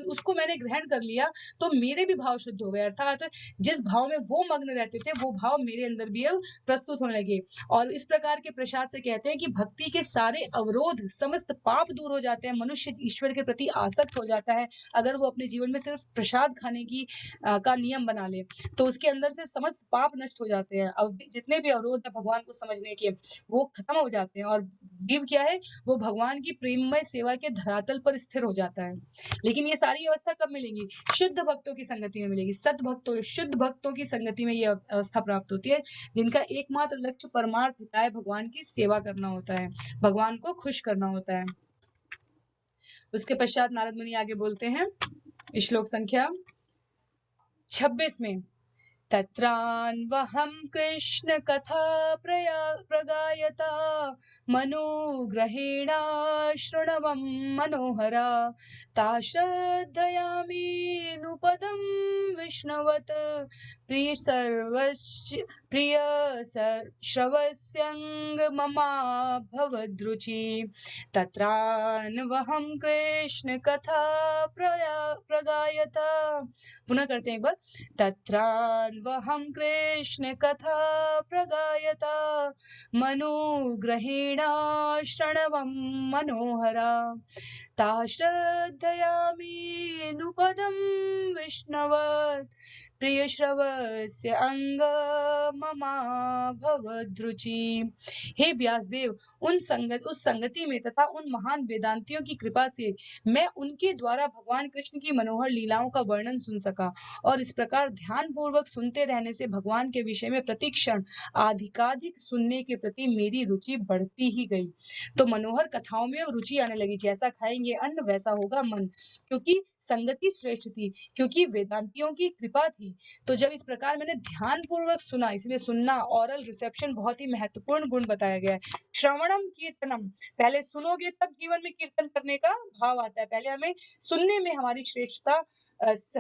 उसको मैंने ग्रहण कर लिया, तो मेरे भी भाव शुद्ध हो गए, अर्थात जिस भाव में वो मग्न रहते थे वो भाव मेरे अंदर भी अब प्रस्तुत होने लगे। और इस प्रकार के प्रसाद से कहते हैं कि भक्ति के सारे अवरोध, समस्त पाप दूर हो जाते हैं, मनुष्य ईश्वर के प्रति आसक्त हो जाता है अगर वो अपने जीवन में सिर्फ प्रसाद खाने की का नियम बना ले, तो उसके अंदर से समस्त पाप नष्ट हो जाते हैं। अब जितने भी अवरोध है भगवान को समझने के वो खत्म हो जाते हैं और जीव क्या है, वो भगवान की प्रेममय सेवा के धरातल पर स्थिर हो जाता है। लेकिन ये सारी अवस्था कब मिलेगी? शुद्ध भक्तों की संगति में मिलेगी। सत भक्तों, शुद्ध भक्तों की संगति में ये अवस्था प्राप्त होती है, जिनका एकमात्र लक्ष्य परमार्थ हिताय है, भगवान की सेवा करना होता है, भगवान को खुश करना होता है। उसके पश्चात नारद मुनि आगे बोलते हैं, श्लोक संख्या 26 में, तत्रान्वहं कृष्ण कथा प्रगायता मनोग्रहेणा शृण्वं मनोहरा ताश्रद्धयामि नुपदं विष्णवत् प्रिय श्रवस्यंग ममा भवद्रुचि। तत्रान्वहं कृष्ण कथा प्रगायता, पुनः करते हैं एक बार, तत्रान्वहं कृष्ण कथा प्रगायता मनोग्रहेणा शृण्वं मनोहरा ताश्रद्धयामि नुपदं विष्णवत् प्रियश्रवस्य अंग ममा भवद्रुचि। हे व्यासदेव, उस संगति में तथा उन महान वेदांतियों की कृपा से मैं उनके द्वारा भगवान कृष्ण की मनोहर लीलाओं का वर्णन सुन सका और इस प्रकार ध्यान पूर्वक सुनते रहने से भगवान के विषय में प्रतिक्षण अधिकाधिक सुनने के प्रति मेरी रुचि बढ़ती ही गई। तो मनोहर कथाओं में रुचि आने लगी, जैसा खाएंगे अन्न वैसा होगा मन, क्योंकि संगति श्रेष्ठ थी, क्योंकि वेदांतियों की कृपा थी। तो जब इस प्रकार मैंने ध्यान पूर्वक सुना, इसलिए सुनना, ऑरल रिसेप्शन बहुत ही महत्वपूर्ण गुण बताया गया है। श्रवणम कीर्तनम, पहले सुनोगे तब जीवन में कीर्तन करने का भाव आता है। पहले हमें सुनने में हमारी श्रेष्ठता,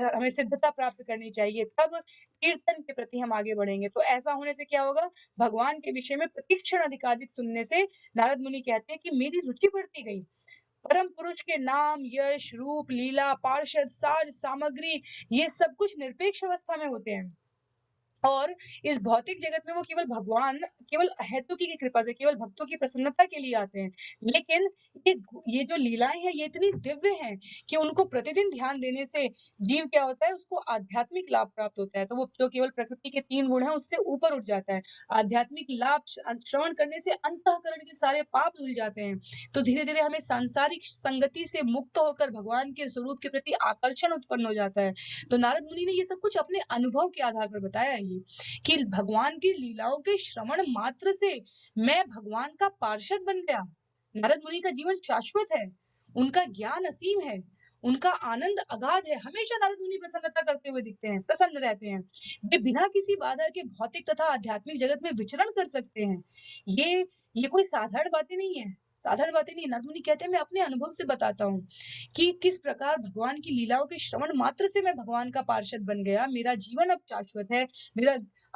हमें सिद्धता प्राप्त करनी चाहिए, तब कीर्तन के प्रति हम आगे बढ़ेंगे। तो ऐसा होने से क्या होगा, भगवान के विषय में प्रतिक्षण अधिकाधिक सुनने से नारद मुनि कहते हैं कि मेरी रुचि बढ़ती गई। परम पुरुष के नाम, यश, रूप, लीला, पार्षद, साज, सामग्री, ये सब कुछ निरपेक्ष अवस्था में होते हैं और इस भौतिक जगत में वो केवल भगवान, केवल हेतुकी की कृपा से, केवल भक्तों की प्रसन्नता के लिए आते हैं। लेकिन ये जो लीलाएं हैं ये इतनी दिव्य हैं कि उनको प्रतिदिन ध्यान देने से जीव क्या होता है, उसको आध्यात्मिक लाभ प्राप्त होता है। तो वो जो केवल प्रकृति के 3 गुण हैं उससे ऊपर उठ जाता है। आध्यात्मिक लाभ श्रवण करने से अंतःकरण के सारे पाप धुल जाते हैं। तो धीरे-धीरे हमें सांसारिक संगति से मुक्त होकर भगवान के स्वरूप के प्रति आकर्षण उत्पन्न हो जाता है। तो नारद मुनि ने ये सब कुछ अपने अनुभव के आधार पर बताया है कि भगवान की लीलाओं के श्रवण मात्र से मैं भगवान का पार्षद बन गया। नारद मुनि का जीवन शाश्वत है, उनका ज्ञान असीम है, उनका आनंद अगाध है। हमेशा नारद मुनि प्रसन्नता करते हुए दिखते हैं, प्रसन्न रहते हैं। वे बिना किसी बाधा के भौतिक तथा आध्यात्मिक जगत में विचरण कर सकते हैं। ये कोई साधारण बातें नहीं है, साधारण बातें नहीं। नारद मुनि कहते हैं मैं अपने अनुभव से बताता हूँ कि किस प्रकार भगवान की लीलाओं के श्रवण मात्र से मैं भगवान का पार्षद बन गया। मेरा जीवन अब शाश्वत है।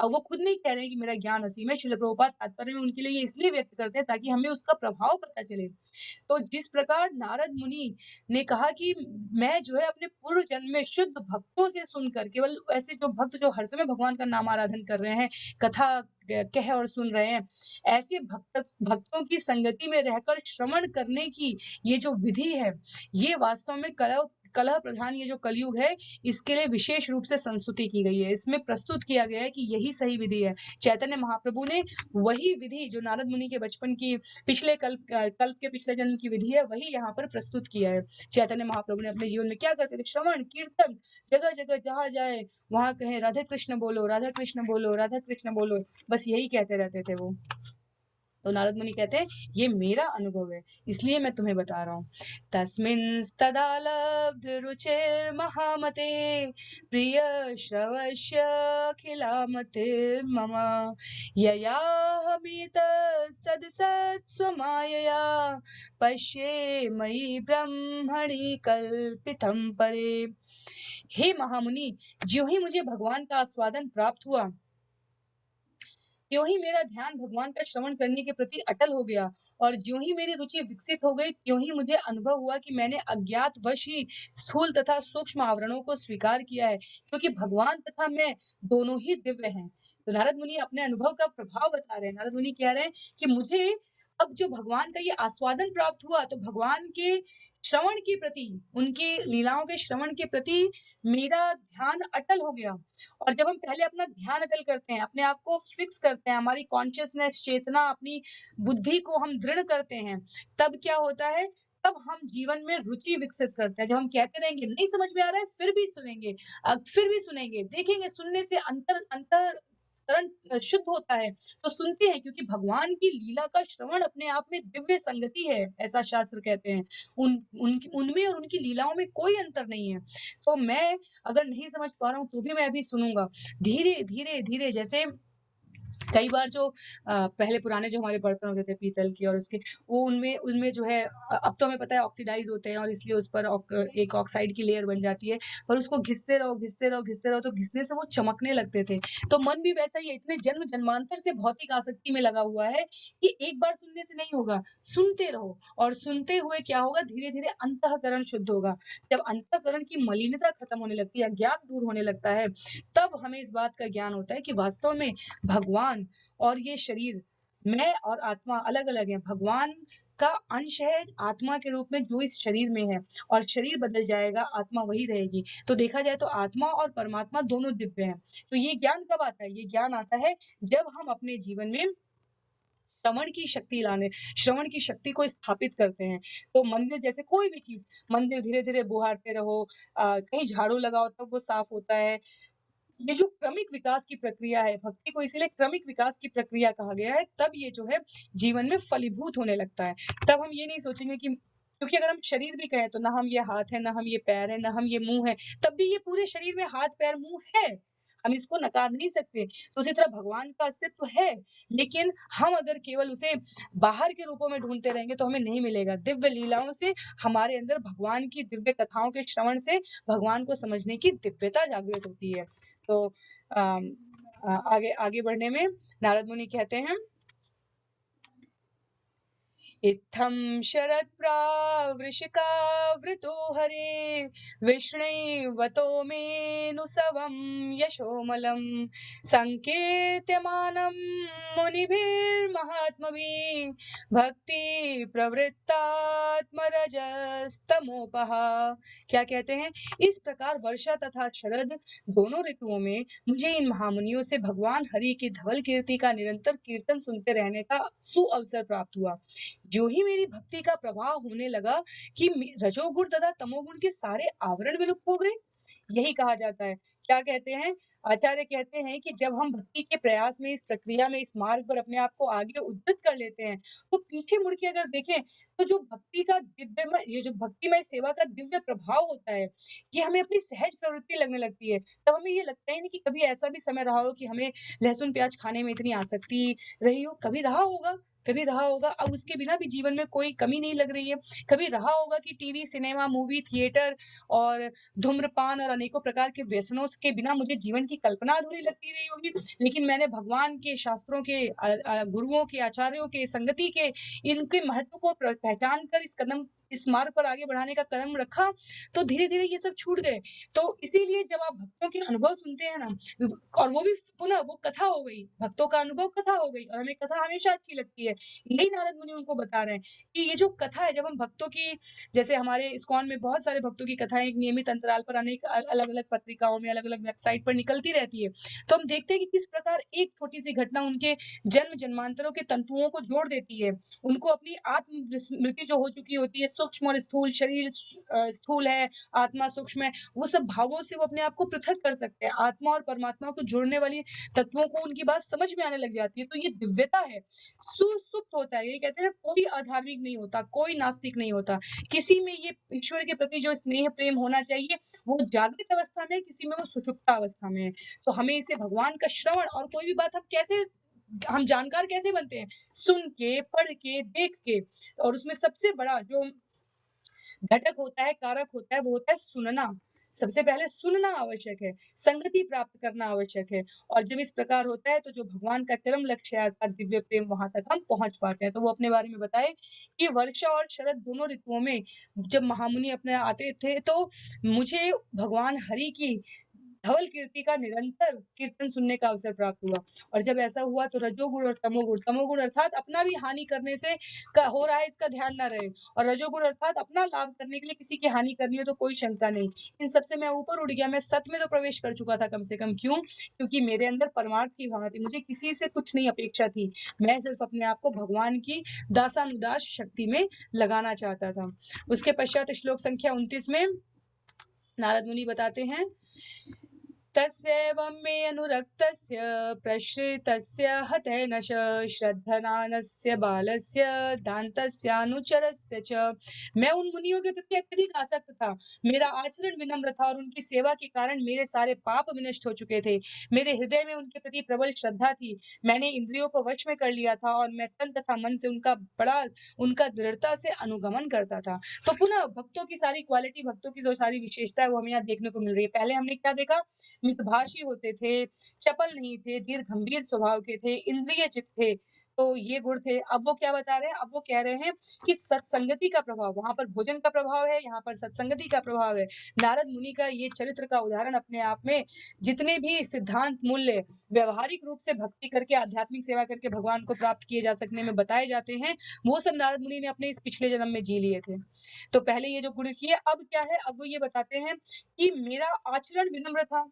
वो खुद नहीं कह रहे हैं कि मेरा ज्ञान असीम है। श्रील प्रभुपाद तात्पर्य में उनके लिए इसलिए व्यक्त करते हैं ताकि हमें उसका प्रभाव पता चले। तो जिस प्रकार नारद मुनि ने कहा कि मैं जो है अपने पूर्व जन्म में शुद्ध भक्तों से सुनकर, केवल ऐसे जो भक्त जो हर समय भगवान का नाम आराधन कर रहे हैं, कथा कह और सुन रहे हैं। ऐसे भक्तों की संगति में रहकर श्रवण करने की ये जो विधि है, ये वास्तव में कलह कलह प्रधान ये जो कलयुग है, इसके लिए विशेष रूप से संस्तुति की गई है। इसमें प्रस्तुत किया गया है कि यही सही विधि है। चैतन्य महाप्रभु ने वही विधि जो नारद मुनि के बचपन की पिछले कल्प के पिछले जन्म की विधि है, वही यहाँ पर प्रस्तुत किया है। चैतन्य महाप्रभु ने अपने जीवन में क्या करते थे? श्रवण, कीर्तन, जगह-जगह जहाँ जाए वहाँ कहें राधे कृष्ण बोलो, राधा कृष्ण बोलो, राधा कृष्ण बोलो, बस यही कहते रहते थे वो। तो नारद मुनि कहते हैं ये मेरा अनुभव है, इसलिए मैं तुम्हें बता रहा हूँ। तस्मिंस्तदा लब्ध रुचिर महामते प्रिय श्रवस्य अखिलामतिर्मम ययाहमेतत् सदसत्स्वमायया पश्ये मयि ब्रह्मणि कल्पितं परे। हे महामुनि, ज्यों ही मुझे भगवान का आस्वादन प्राप्त हुआ, त्यों ही मेरा ध्यान भगवान का श्रवण करने के प्रति अटल हो गया, और ज्यों ही मेरी रुचि विकसित हो गई, त्यों ही मुझे अनुभव हुआ कि मैंने अज्ञात वश ही स्थूल तथा सूक्ष्म आवरणों को स्वीकार किया है, क्योंकि भगवान तथा मैं दोनों ही दिव्य हैं। तो नारद मुनि अपने अनुभव का प्रभाव बता रहे हैं। नारद मुनि कह रहे हैं कि मुझे अब जो भगवान का ये आस्वादन प्राप्त हुआ, तो भगवान के श्रवण के प्रति, उनकी लीलाओं के श्रवण के प्रति मेरा ध्यान अटल हो गया। और जब हम पहले अपना ध्यान अटल करते हैं, अपने आप को फिक्स करते हैं, हमारी कॉन्शियसनेस, चेतना, अपनी बुद्धि को हम दृढ़ करते हैं, तब क्या होता है? तब हम जीवन में रुचि विकसित करते हैं। जब हम कहते रहेंगे नहीं समझ में आ रहा है, फिर भी सुनेंगे, फिर भी सुनेंगे, देखेंगे, सुनने से अंतःकरण शुद्ध होता है, तो सुनते हैं, क्योंकि भगवान की लीला का श्रवण अपने आप में दिव्य संगति है, ऐसा शास्त्र कहते हैं। उनमें और उनकी लीलाओं में कोई अंतर नहीं है। तो मैं अगर नहीं समझ पा रहा हूँ तो भी मैं अभी सुनूंगा, धीरे धीरे धीरे। जैसे कई बार जो पहले पुराने जो हमारे बर्तन होते थे पीतल के और उसके, वो उनमें उनमें जो है अब तो हमें पता है ऑक्सीडाइज होते हैं, और इसलिए उस पर एक ऑक्साइड की लेयर बन जाती है, पर उसको घिसते रहो घिसते रहो घिसते रहो, तो घिसने से वो चमकने लगते थे। तो मन भी वैसा ही है, इतने जन्म जन्मांतर से भौतिक आसक्ति में लगा हुआ है कि एक बार सुनने से नहीं होगा, सुनते रहो, और सुनते हुए क्या होगा? धीरे धीरे अंतःकरण शुद्ध होगा। जब अंतःकरण की मलिनता खत्म होने लगती है, अज्ञान दूर होने लगता है, तब हमें इस बात का ज्ञान होता है कि वास्तव में भगवान और ये शरीर, मैं और आत्मा अलग-अलग हैं। भगवान का अंश है आत्मा के रूप में जो इस शरीर में है, और शरीर बदल जाएगा, आत्मा वही रहेगी। तो देखा जाए तो आत्मा और परमात्मा दोनों दिव्य हैं। तो ये ज्ञान कब आता है? ये ज्ञान आता है जब हम अपने जीवन में श्रवण की शक्ति को स्थापित करते हैं। तो मंदिर जैसे कोई भी चीज़, मंदिर धीरे-धीरे बुहारते रहो, कहीं झाड़ू लगाओ तब वो साफ होता है। ये जो क्रमिक विकास की प्रक्रिया है, भक्ति को इसीलिए क्रमिक विकास की प्रक्रिया कहा गया है, तब ये जो है जीवन में फलीभूत होने लगता है। तब हम ये नहीं सोचेंगे कि, क्योंकि अगर हम शरीर भी कहें तो ना हम ये हाथ है, ना हम ये पैर है, ना हम ये मुँह है, तब भी ये पूरे शरीर में हाथ, पैर, मुँह है। हम इसको नकार नहीं सकते। तो उसी तरह भगवान का अस्तित्व है, लेकिन हम अगर केवल उसे बाहर के रूपों में ढूँढते रहेंगे तो हमें नहीं मिलेगा। दिव्य लीलाओं से, हमारे अंदर भगवान की दिव्य कथाओं के श्रवण से भगवान को समझने की दिव्यता जागृत होती है। तो आगे आगे बढ़ने में नारद मुनि कहते हैं, इत्थं शरत्प्रावृषिकावृतो हरे विष्णुवतो मेऽनुसवं यशोमलं संकीर्त्यमानं मुनिभिर्महात्मभिः भक्ति प्रवृत्तात्मरजस्तमोपः। क्या कहते हैं? इस प्रकार वर्षा तथा शरद दोनों ऋतुओं में मुझे इन महामुनियों से भगवान हरि की धवल कीर्ति का निरंतर कीर्तन सुनते रहने का सुअवसर प्राप्त हुआ। जो ही मेरी भक्ति का प्रवाह होने लगा कि रजोगुण तथा तमोगुण के सारे आवरण विलुप्त हो गए। यही कहा जाता है। क्या कहते हैं? आचार्य कहते हैं कि जब हम भक्ति के प्रयास में, इस प्रक्रिया में, इस मार्ग पर अपने आप को आगे उद्धृत कर लेते हैं, तो पीछे मुड़ के अगर देखें तो जो भक्ति का दिव्यमय, ये जो भक्तिमय सेवा का दिव्य प्रभाव होता है, ये हमें अपनी सहज प्रवृत्ति लगने लगती है। तब हमें ये लगता ही नहीं कि कभी ऐसा भी समय रहा हो कि हमें लहसुन प्याज खाने में इतनी आसक्ति रही हो। कभी रहा होगा, कभी रहा होगा। अब उसके बिना भी जीवन में कोई कमी नहीं लग रही है। कभी रहा होगा कि टीवी, सिनेमा, मूवी, थिएटर और धूम्रपान और अनेकों प्रकार के व्यसनों के बिना मुझे जीवन की कल्पना अधूरी लगती रही होगी। लेकिन मैंने भगवान के शास्त्रों के, गुरुओं के, आचार्यों के, संगति के, इनके महत्व को पहचान कर इस मार्ग पर आगे बढ़ाने का कदम रखा, तो धीरे-धीरे ये सब छूट गए। तो इसीलिए जब आप भक्तों के अनुभव सुनते हैं ना, और वो भी पुनः वो कथा हो गई, भक्तों का अनुभव कथा हो गई, और हमें कथा हमेशा अच्छी लगती है। यही नारद मुनि उनको बता रहे हैं कि ये जो कथा है, जब हम भक्तों की, जैसे हमारे इस्कॉन में बहुत सारे भक्तों की कथाएँ एक नियमित अंतराल पर अनेक अलग-अलग पत्रिकाओं में, अलग-अलग वेबसाइट पर निकलती रहती है। तो हम देखते हैं कि किस प्रकार एक छोटी-सी घटना उनके जन्म-जन्मांतरों के तंतुओं को जोड़ देती है। उनको अपनी स्मृति जो हो चुकी होती है, सूक्ष्म और स्थूल, शरीर स्थूल है, आत्मा सूक्ष्म है, वो सब भावों से वो अपने आप को पृथक कर सकते हैं। आत्मा और परमात्मा को जोड़ने वाली तत्वों को उनकी बात समझ में आने लग जाती है। तो ये दिव्यता है, सुसुप्त होता है। ये कहते हैं ना, कोई अधार्मिक नहीं होता, कोई नास्तिक नहीं होता। किसी में ये ईश्वर के प्रति जो स्नेह प्रेम होना चाहिए, वो जागृत अवस्था में है, किसी में वो सुषुप्त अवस्था में है। तो हमें इसे भगवान का श्रवण, और कोई भी बात हम जानकार कैसे बनते हैं? सुन के, पढ़ के, देख के। और उसमें सबसे बड़ा जो घटक होता है, कारक होता है, वो होता है सुनना। सबसे पहले सुनना आवश्यक है, संगति प्राप्त करना आवश्यक है, और जब इस प्रकार होता है, तो जो भगवान का चरम लक्ष्य है, अर्थात दिव्य प्रेम, वहां तक हम पहुंच पाते हैं। तो वो अपने बारे में बताए कि वर्षा और शरद दोनों ऋतुओं में जब महामुनि अपने आते थे, तो मुझे भगवान हरि की धवल कीर्ति का निरंतर कीर्तन सुनने का अवसर प्राप्त हुआ। और जब ऐसा हुआ, तो रजोगुण और तमोगुण अर्थात अपना भी हानि करने से हो रहा है, इसका ध्यान ना रहे, और रजोगुण अर्थात अपना लाभ करने के लिए किसी की हानि करनी हो, तो कोई शंका नहीं। इन सबसे मैं ऊपर उठ गया, मैं सत्य में तो प्रवेश कर चुका था कम से कम। क्यों? क्योंकि मेरे अंदर परमार्थ की भावना थी, मुझे किसी से कुछ नहीं अपेक्षा थी। मैं सिर्फ अपने आप को भगवान की दासानुदास शक्ति में लगाना चाहता था। उसके पश्चात श्लोक संख्या 29 में नारद मुनि बताते हैं, तस्यैवं मे अनुरक्तस्य प्रश्रितस्य हतेन श्रद्धनानस्य बालस्य दान्तस्यानुचरस्य च। मैं उन मुनियों के प्रति अत्यधिक आसक्त था। मेरा आचरण विनम्र था, और उनकी सेवा के कारण मेरे सारे पाप विनष्ट हो चुके थे। मेरे हृदय में उनके प्रति प्रबल श्रद्धा थी। मैंने इंद्रियों को वश में कर लिया था, और मैं तन तथा मन से उनका दृढ़ता से अनुगमन करता था। तो पुनः भक्तों की सारी क्वालिटी, भक्तों की जो सारी विशेषता है, वो हमें यहाँ देखने को मिल रही है। पहले हमने क्या देखा? मितभाषी होते थे, चपल नहीं थे, धीर गंभीर स्वभाव के थे, इंद्रिय चित्त थे। तो ये गुण थे। अब वो क्या बता रहे हैं? अब वो कह रहे हैं कि सत्संगति का प्रभाव, वहां पर भोजन का प्रभाव है, यहाँ पर सत्संगति का प्रभाव है। नारद मुनि का ये चरित्र का उदाहरण अपने आप में, जितने भी सिद्धांत मूल्य व्यवहारिक रूप से भक्ति करके, आध्यात्मिक सेवा करके भगवान को प्राप्त किए जा सकने में बताए जाते हैं, वो सब नारद मुनि ने अपने इस पिछले जन्म में जी लिए थे। तो पहले ये जो गुण किए, अब क्या है? अब वो ये बताते हैं कि मेरा आचरण विनम्र था,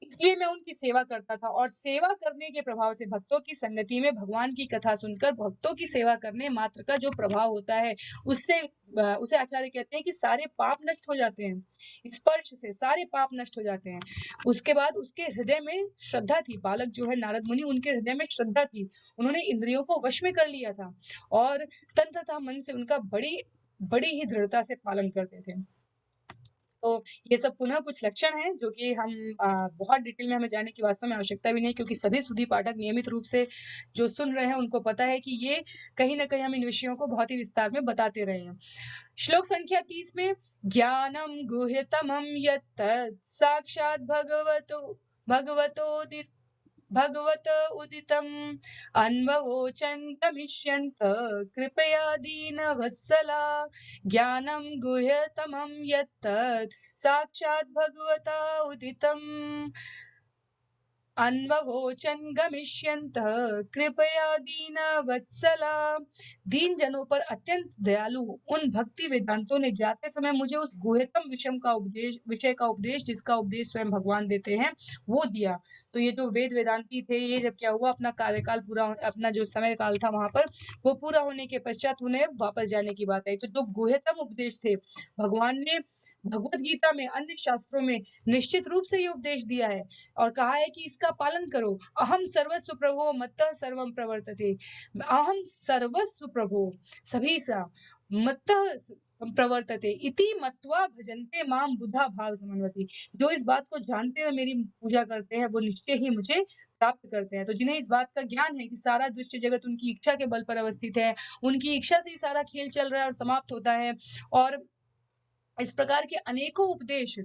इसलिए मैं उनकी सेवा करता था, और सेवा करने के प्रभाव से, भक्तों की संगति में भगवान की कथा सुनकर भक्तों की सेवा करने मात्र का जो प्रभाव होता है, उससे उसे आचार्य कहते हैं कि सारे पाप नष्ट हो जाते हैं। स्पर्श से सारे पाप नष्ट हो जाते हैं। उसके बाद उसके हृदय में श्रद्धा थी। बालक जो है नारद मुनि, उनके हृदय में श्रद्धा थी। उन्होंने इंद्रियों को वश में कर लिया था, और तन तथा मन से उनका बड़ी ही दृढ़ता से पालन करते थे। तो ये सब पुनः कुछ लक्षण हैं, जो कि हम बहुत डिटेल में हमें जानने की वास्तव में आवश्यकता भी नहीं, क्योंकि सभी सुधी पाठक नियमित रूप से जो सुन रहे हैं, उनको पता है कि ये कहीं न कहीं हम इन विषयों को बहुत ही विस्तार में बताते रहे हैं। श्लोक संख्या 30 में, ज्ञानम गुह्यतमं यत् साक्षात् भगवत उदितम् अन्ववोचन् गमिष्यन्त कृपया दीनवत्सला। ज्ञानं गुह्यतमं यत्तत् साक्षात् भगवता उदितम् अन्ववोचन गमिष्यन्त कृपया दीनवत्सला। दीन जनों पर अत्यंत दयालु उन भक्ति वेदांतों ने जाते समय मुझे उस गुह्यतम विषय का उपदेश, जिसका उपदेश स्वयं भगवान देते हैं, वो दिया। तो ये जो वेद वेदांती थे, ये जब क्या हुआ, अपना कार्यकाल पूरा, अपना जो समय काल था वहां पर, वो पूरा होने के पश्चात उन्हें वापस जाने की बात आई। तो जो गुह्यतम उपदेश थे, भगवान ने भगवत गीता में, अन्य शास्त्रों में निश्चित रूप से ये उपदेश दिया है, और कहा है कि इसका पालन करो। अहम सर्वस्व प्रभो मत्तः सर्वम प्रवर्तते। अहम सर्वस्व प्रभो, सभी सा, मत्तः प्रवर्तते इति मत्वा भजन्ते माम बुधा भाव समन्वति। जो इस बात को जानते हुए मेरी पूजा करते हैं, वो निश्चय ही मुझे प्राप्त करते हैं। तो जिन्हें इस बात का ज्ञान है कि सारा दृश्य जगत उनकी इच्छा के बल पर अवस्थित है, उनकी इच्छा से ही सारा खेल चल रहा है और समाप्त होता है, और इस प्रकार के अनेकों उपदेश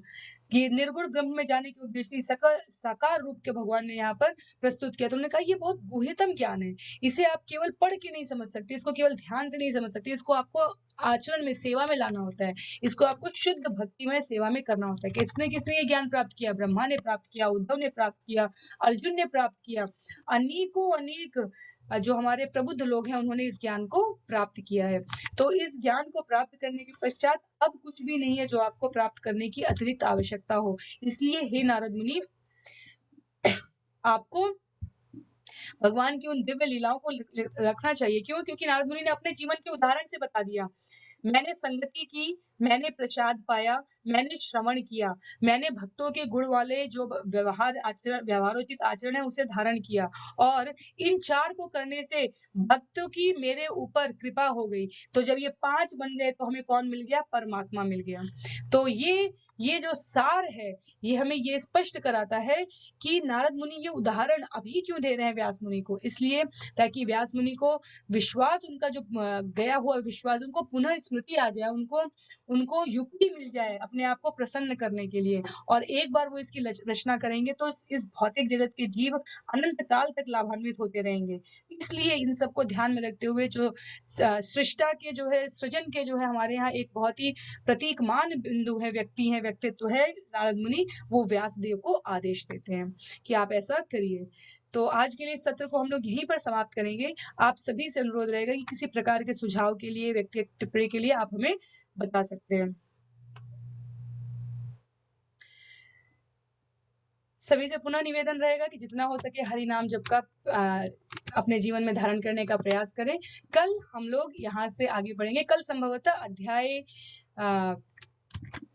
कि निर्गुण ब्रह्म में जाने के उद्देश्य से साकार रूप के भगवान ने यहाँ पर प्रस्तुत किया। तो उन्होंने कहा ये बहुत गुह्यतम ज्ञान है, इसे आप केवल पढ़ के नहीं समझ सकते, इसको केवल ध्यान से नहीं समझ सकते, इसको आपको आचरण में, सेवा में लाना होता है, इसको आपको शुद्ध भक्ति में, सेवा में करना होता है। किसने किसने ये ज्ञान प्राप्त किया? ब्रह्मा ने प्राप्त किया, उद्धव ने प्राप्त किया, अर्जुन ने प्राप्त किया, अनेकों अनेक जो हमारे प्रबुद्ध लोग हैं उन्होंने इस ज्ञान को प्राप्त किया है। तो इस ज्ञान को प्राप्त करने के पश्चात अब कुछ भी नहीं है जो आपको प्राप्त करने की अतिरिक्त आवश्यकता हो। इसलिए हे नारद मुनि, आपको भगवान की उन दिव्य लीलाओं को रखना चाहिए। क्यों? क्योंकि नारद मुनि ने अपने जीवन के उदाहरण से बता दिया। मैंने संगति की, मैंने प्रसाद पाया, मैंने श्रवण किया, मैंने भक्तों के गुण वाले जो व्यवहारोचित आचरण है उसे धारण किया, और इन 4 को करने से भक्तों की मेरे ऊपर कृपा हो गई। तो जब ये 5 बन गए तो हमें कौन मिल गया? परमात्मा मिल गया। तो ये जो सार है, ये हमें ये स्पष्ट कराता है कि नारद मुनि ये उदाहरण अभी क्यों दे रहे हैं व्यास मुनि को? इसलिए ताकि व्यास मुनि को विश्वास, उनका जो गया हुआ विश्वास, उनको पुनः स्मृति आ जाए, उनको युक्ति मिल जाए अपने आप को प्रसन्न करने के लिए। और एक बार वो इसकी रचना करेंगे तो इस भौतिक जगत के जीव अनंत काल तक लाभान्वित होते रहेंगे। इसलिए इन सबको ध्यान में रखते हुए जो सृष्टा के जो है, सृजन के जो है हमारे यहाँ एक बहुत ही प्रतीकमान बिंदु है, व्यक्तित्व है नारद मुनि, वो व्यासदेव को आदेश देते हैं कि आप ऐसा करिए। तो आज के लिए इस सत्र को हम लोग यहीं पर समाप्त करेंगे। आप सभी से अनुरोध रहेगा कि किसी प्रकार के सुझाव के लिए, व्यक्तिगत टिप्पणी के लिए आप हमें बता सकते हैं। सभी से पुनः निवेदन रहेगा कि जितना हो सके हरि नाम जप का अपने जीवन में धारण करने का प्रयास करें। कल हम लोग यहाँ से आगे बढ़ेंगे। कल संभवतः अध्याय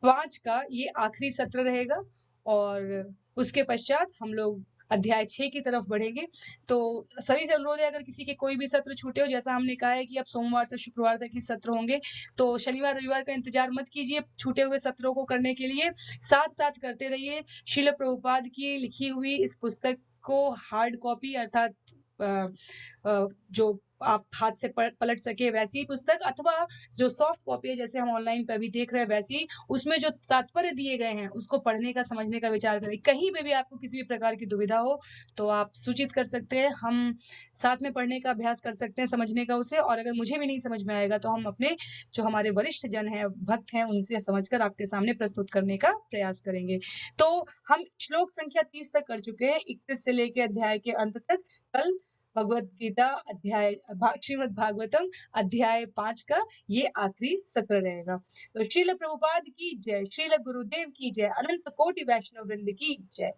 5 का ये आखिरी सत्र रहेगा, और उसके पश्चात हम लोग अध्याय 6 की तरफ बढ़ेंगे। तो सभी से अनुरोध है, अगर किसी के कोई भी सत्र छूटे हो, जैसा हमने कहा है कि अब सोमवार से शुक्रवार तक ही सत्र होंगे, तो शनिवार रविवार का इंतजार मत कीजिए छूटे हुए सत्रों को करने के लिए, साथ साथ करते रहिए। श्रील प्रभुपाद की लिखी हुई इस पुस्तक को हार्ड कॉपी अर्थात जो आप हाथ से पलट सके वैसी पुस्तक, अथवा जो सॉफ्ट कॉपी है जैसे हम ऑनलाइन पे अभी देख रहे हैं वैसी, उसमें जो तात्पर्य दिए गए हैं उसको पढ़ने का, समझने का विचार करें। कहीं पे भी आपको किसी भी प्रकार की दुविधा हो तो आप सूचित कर सकते हैं, हम साथ में पढ़ने का अभ्यास कर सकते हैं, समझने का उसे। और अगर मुझे भी नहीं समझ में आएगा तो हम अपने जो हमारे वरिष्ठ जन हैं, भक्त हैं, उनसे समझकर आपके सामने प्रस्तुत करने का प्रयास करेंगे। तो हम श्लोक संख्या 30 तक कर चुके हैं, 31 से लेके अध्याय के अंत तक। कल भगवत गीता श्रीमद् भागवतम अध्याय 5 का ये आखिरी सत्र रहेगा। तो श्रील प्रभुपाद की जय, श्रील गुरुदेव की जय, अनंत कोटि वैष्णव वृंद की जय।